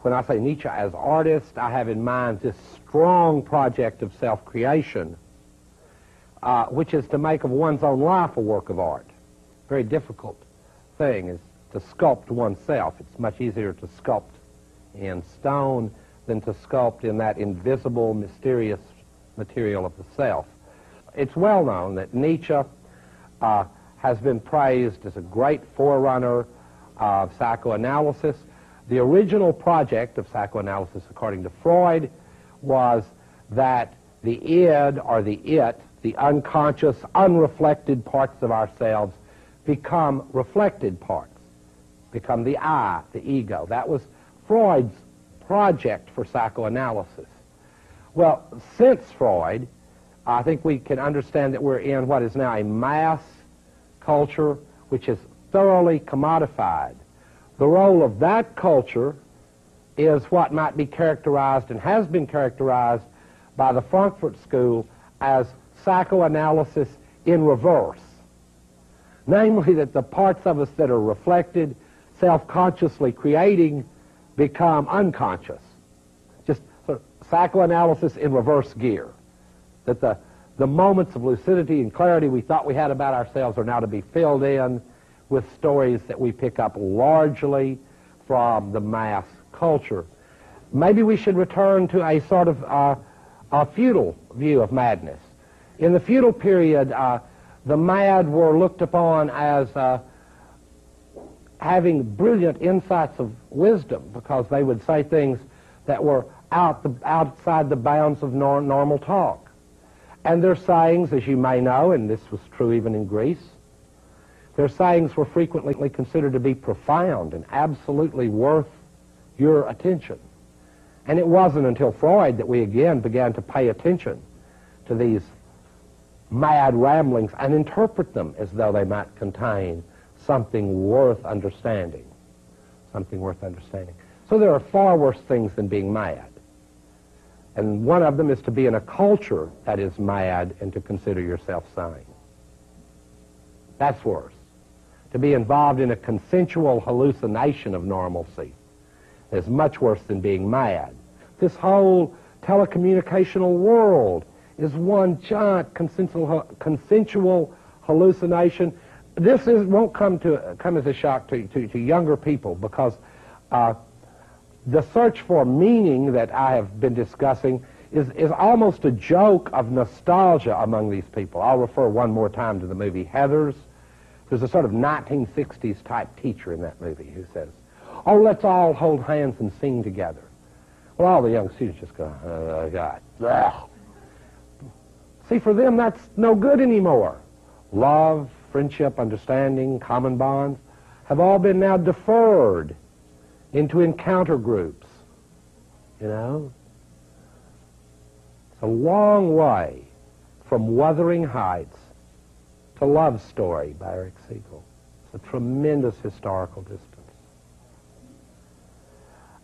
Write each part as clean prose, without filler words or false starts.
when I say Nietzsche as artist, I have in mind this strong project of self-creation, which is to make of one's own life a work of art. Very difficult thing is to sculpt oneself. It's much easier to sculpt in stone than to sculpt in that invisible, mysterious material of the self. It's well known that Nietzsche has been praised as a great forerunner of psychoanalysis. The original project of psychoanalysis, according to Freud, was that the id, or the it, the unconscious, unreflected parts of ourselves, become reflected parts, become the I, the ego. That was Freud's project for psychoanalysis. Well, since Freud, I think we can understand that we're in what is now a mass culture which is thoroughly commodified. The role of that culture is what might be characterized and has been characterized by the Frankfurt School as psychoanalysis in reverse. Namely, that the parts of us that are reflected, self-consciously creating, become unconscious. Just sort of psychoanalysis in reverse gear. That the moments of lucidity and clarity we thought we had about ourselves are now to be filled in with stories that we pick up largely from the mass culture. Maybe we should return to a sort of a feudal view of madness. In the feudal period, the mad were looked upon as having brilliant insights of wisdom, because they would say things that were outside the bounds of normal talk. And their sayings, as you may know, and this was true even in Greece, their sayings were frequently considered to be profound and absolutely worth your attention. And it wasn't until Freud that we again began to pay attention to these mad ramblings and interpret them as though they might contain something worth understanding. Something worth understanding. So there are far worse things than being mad. And one of them is to be in a culture that is mad and to consider yourself sane. That's worse. To be involved in a consensual hallucination of normalcy is much worse than being mad. This whole telecommunicational world is one giant consensual hallucination. This won't come as a shock to younger people, because the search for meaning that I have been discussing is almost a joke of nostalgia among these people. I'll refer one more time to the movie Heathers. There's a sort of 1960s type teacher in that movie who says, "Oh, let's all hold hands and sing together." Well, all the young students just go, "Oh, God." Ugh. See, for them, that's no good anymore. Love, friendship, understanding, common bonds have all been now deferred into encounter groups. You know? It's a long way from Wuthering Heights to Love Story by Eric Siegel. It's a tremendous historical distance.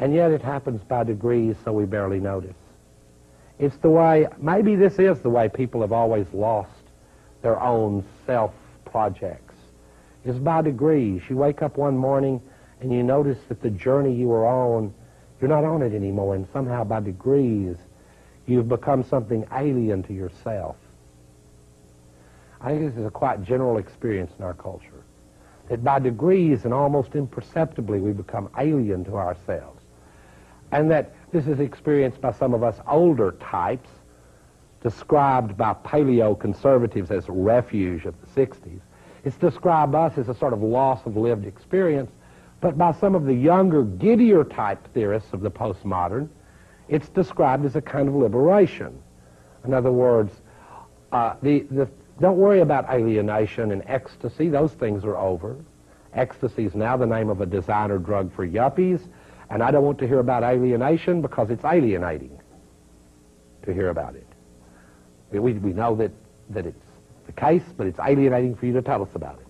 And yet it happens by degrees, so we barely notice. It's the way, maybe this is the way people have always lost their own self-projects. It's by degrees. You wake up one morning and you notice that the journey you were on, you're not on it anymore, and somehow by degrees you've become something alien to yourself. I think this is a quite general experience in our culture, that by degrees and almost imperceptibly we become alien to ourselves. And that this is experienced by some of us older types, described by paleo-conservatives as refuge of the 60s. It's described us as a sort of loss of lived experience, but by some of the younger, giddier type theorists of the postmodern, it's described as a kind of liberation. In other words, don't worry about alienation and ecstasy. Those things are over. Ecstasy is now the name of a designer drug for yuppies, and I don't want to hear about alienation because it's alienating to hear about it. We know that it's the case, but it's alienating for you to tell us about it.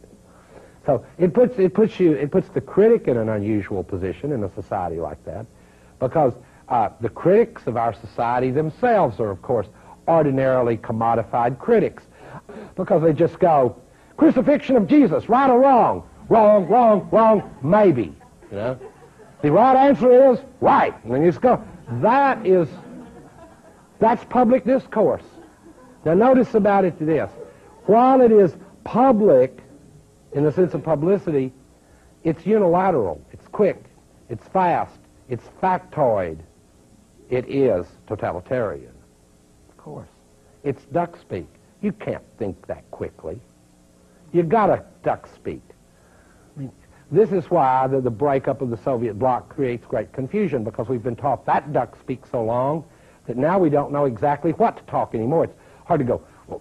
So it puts the critic in an unusual position in a society like that, because the critics of our society themselves are, of course, ordinarily commodified critics, because they just go, crucifixion of Jesus, right or wrong? Wrong, wrong, wrong, maybe, you know? The right answer is right. And then you just go. That's public discourse. Now notice about it this. While it is public, in the sense of publicity, it's unilateral, it's quick, it's fast, it's factoid. It is totalitarian. Of course. It's duck speak. You can't think that quickly. You gotta duck speak. I mean, this is why the breakup of the Soviet bloc creates great confusion, because we've been taught that duck speak so long that now we don't know exactly what to talk anymore. It's hard to go, well,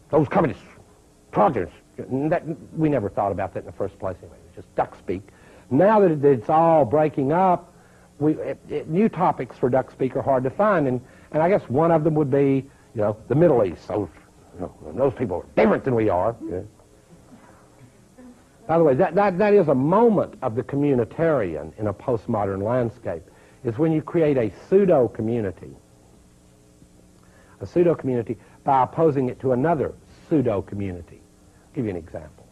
those communists, projects. We never thought about that in the first place anyway. It was just duck speak. Now that it's all breaking up, new topics for duck speak are hard to find, and I guess one of them would be, the Middle East. Those people are different than we are. Yeah. By the way, that is a moment of the communitarian in a postmodern landscape, is when you create a pseudo-community. A pseudo-community by opposing it to another pseudo-community. I'll give you an example.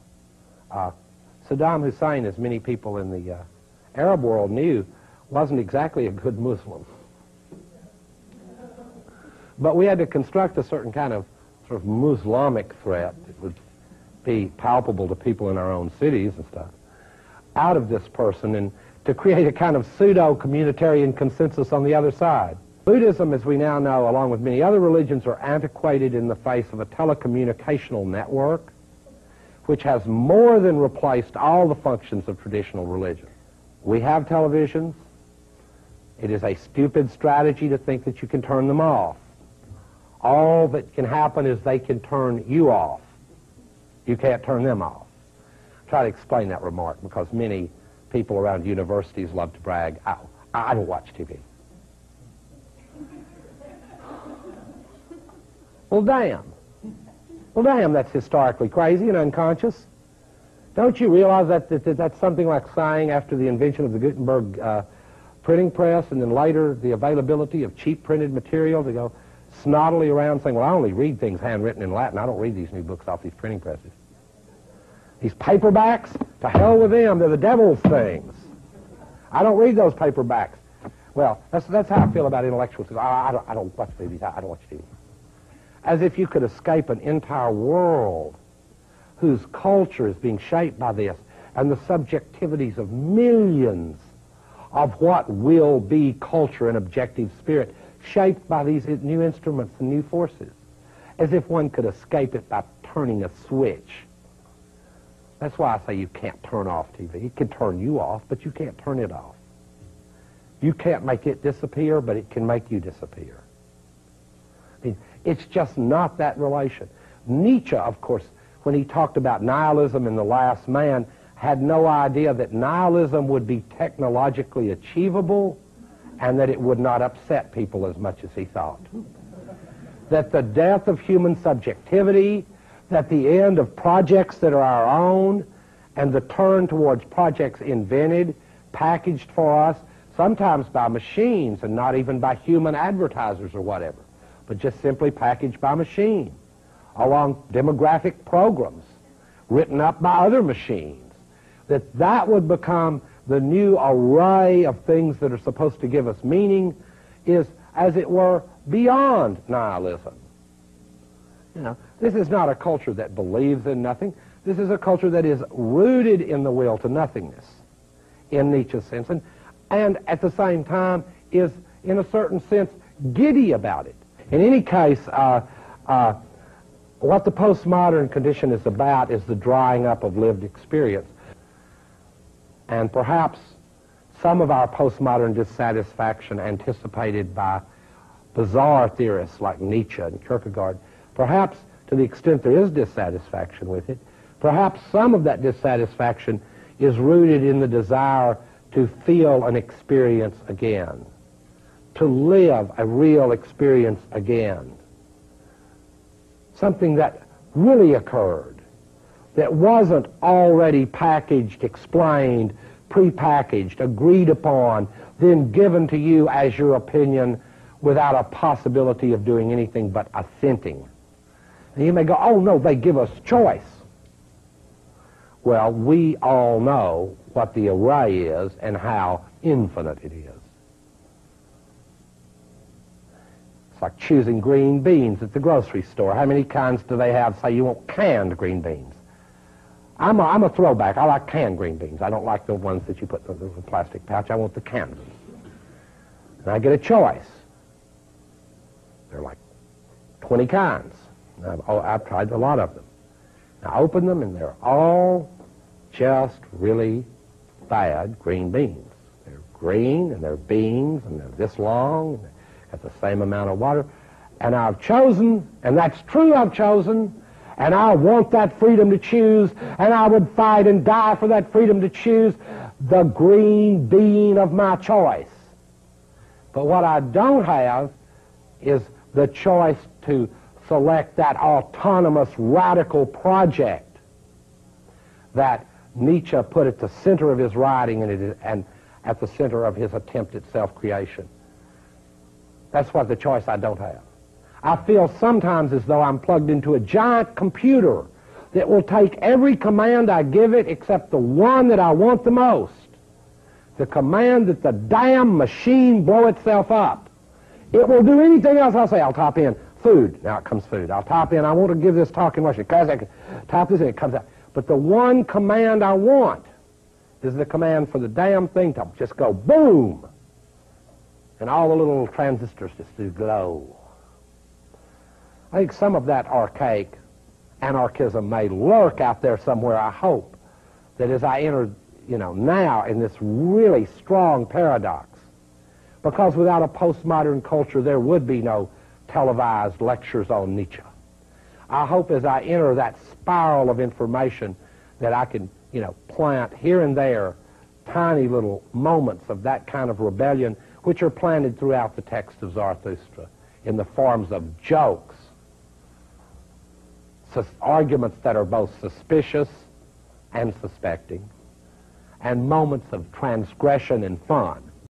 Saddam Hussein, as many people in the Arab world knew, wasn't exactly a good Muslim. But we had to construct a certain kind of sort of Muslimic threat that would be palpable to people in our own cities and stuff, out of this person, and to create a kind of pseudo-communitarian consensus on the other side. Buddhism, as we now know, along with many other religions, are antiquated in the face of a telecommunicational network which has more than replaced all the functions of traditional religion. We have televisions. It is a stupid strategy to think that you can turn them off. All that can happen is they can turn you off. You can't turn them off. Try to explain that remark, because many people around universities love to brag, I don't watch TV. Well, damn, that's historically crazy and unconscious. Don't you realize that's something like saying, after the invention of the Gutenberg printing press, and then later the availability of cheap printed material, to go snottily around saying, well, I only read things handwritten in Latin. I don't read these new books off these printing presses. These paperbacks, to hell with them. They're the devil's things. I don't read those paperbacks. Well, that's how I feel about intellectuals. I don't watch movies. I don't watch TV. As if you could escape an entire world whose culture is being shaped by this, and the subjectivities of millions of what will be culture and objective spirit, shaped by these new instruments and new forces. As if one could escape it by turning a switch. That's why I say you can't turn off TV. It can turn you off, but you can't turn it off. You can't make it disappear, but it can make you disappear. I mean, it's just not that relation. Nietzsche, of course, when he talked about nihilism in The Last Man, had no idea that nihilism would be technologically achievable and that it would not upset people as much as he thought. That the death of human subjectivity, that the end of projects that are our own, and the turn towards projects invented, packaged for us, sometimes by machines and not even by human advertisers or whatever, but just simply packaged by machine, along demographic programs written up by other machines, that would become the new array of things that are supposed to give us meaning, is, as it were, beyond nihilism. This is not a culture that believes in nothing. This is a culture that is rooted in the will to nothingness, in Nietzsche's sense, and at the same time is, in a certain sense, giddy about it. In any case, what the postmodern condition is about is the drying up of lived experience. And perhaps some of our postmodern dissatisfaction, anticipated by bizarre theorists like Nietzsche and Kierkegaard, perhaps to the extent there is dissatisfaction with it, perhaps some of that dissatisfaction is rooted in the desire to feel an experience again, to live a real experience again. Something that really occurred, that wasn't already packaged, explained, prepackaged, agreed upon, then given to you as your opinion without a possibility of doing anything but assenting. And you may go, oh no, they give us choice. Well, we all know what the array is and how infinite it is. It's like choosing green beans at the grocery store. How many kinds do they have? Say you want canned green beans. I'm a throwback. I like canned green beans. I don't like the ones that you put in the plastic pouch. I want the canned ones. And I get a choice. There are like 20 kinds. I've tried a lot of them. I open them, and they're all just really bad green beans. They're green, and they're beans, and they're this long, and they got the same amount of water. And I've chosen, and that's true, I've chosen, and I want that freedom to choose, and I would fight and die for that freedom to choose the green bean of my choice. But what I don't have is the choice to select that autonomous radical project that Nietzsche put at the center of his writing and at the center of his attempt at self-creation. That's what the choice I don't have. I feel sometimes as though I'm plugged into a giant computer that will take every command I give it except the one that I want the most. The command that the damn machine blow itself up. It will do anything else I'll say. I'll type in food. Now it comes food. I'll type in, I want to give this talk in Russian. Type this in, it comes out. But the one command I want is the command for the damn thing to just go boom. And all the little transistors just do glow. I think some of that archaic anarchism may lurk out there somewhere. I hope that as I enter, now in this really strong paradox, because without a postmodern culture there would be no televised lectures on Nietzsche. I hope as I enter that spiral of information that I can, plant here and there tiny little moments of that kind of rebellion which are planted throughout the text of Zarathustra in the forms of jokes, arguments that are both suspicious and suspecting, and moments of transgression and fun.